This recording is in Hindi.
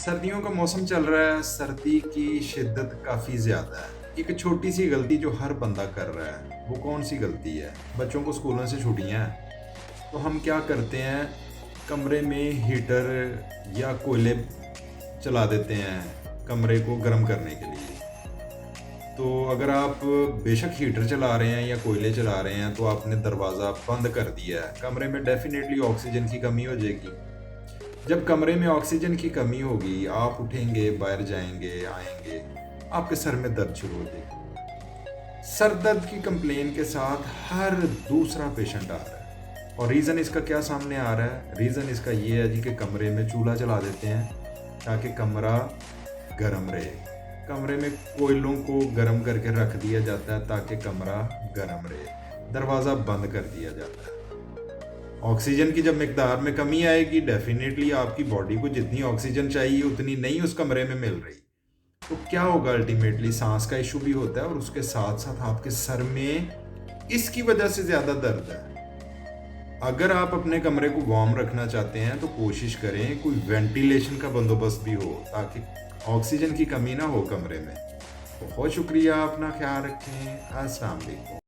सर्दियों का मौसम चल रहा है, सर्दी की शिद्दत काफ़ी ज़्यादा है। एक छोटी सी गलती जो हर बंदा कर रहा है, वो कौन सी गलती है? बच्चों को स्कूलों से छुट्टियाँ हैं, तो हम क्या करते हैं, कमरे में हीटर या कोयले चला देते हैं, कमरे को गर्म करने के लिए। तो अगर आप बेशक हीटर चला रहे हैं या कोयले चला रहे हैं, तो आपने दरवाज़ा बंद कर दिया है, कमरे में डेफ़िनेटली ऑक्सीजन की कमी हो जाएगी। जब कमरे में ऑक्सीजन की कमी होगी, आप उठेंगे, बाहर जाएँगे, आएँगे, आपके सर में दर्द शुरू हो जाएगी। सर दर्द की कंप्लेन के साथ हर दूसरा पेशेंट आ रहा है और रीज़न इसका क्या सामने आ रहा है? रीज़न इसका ये है जी कि कमरे में चूल्हा जला देते हैं ताकि कमरा गर्म रहे। कमरे में कोयलों को गर्म करके रख दिया जाता है ताकि कमरा गर्म रहे। दरवाज़ा बंद कर दिया जाता है। ऑक्सीजन की जब मिकदार में कमी आएगी, डेफिनेटली आपकी बॉडी को जितनी ऑक्सीजन चाहिए उतनी नहीं उस कमरे में मिल रही, तो क्या होगा? अल्टीमेटली सांस का इशू भी होता है और उसके साथ साथ आपके सर में इसकी वजह से ज़्यादा दर्द है। अगर आप अपने कमरे को वार्म रखना चाहते हैं तो कोशिश करें कोई वेंटिलेशन का बंदोबस्त भी हो ताकि ऑक्सीजन की कमी ना हो कमरे में। बहुत शुक्रिया, अपना ख्याल रखें। अस्सलाम वालेकुम।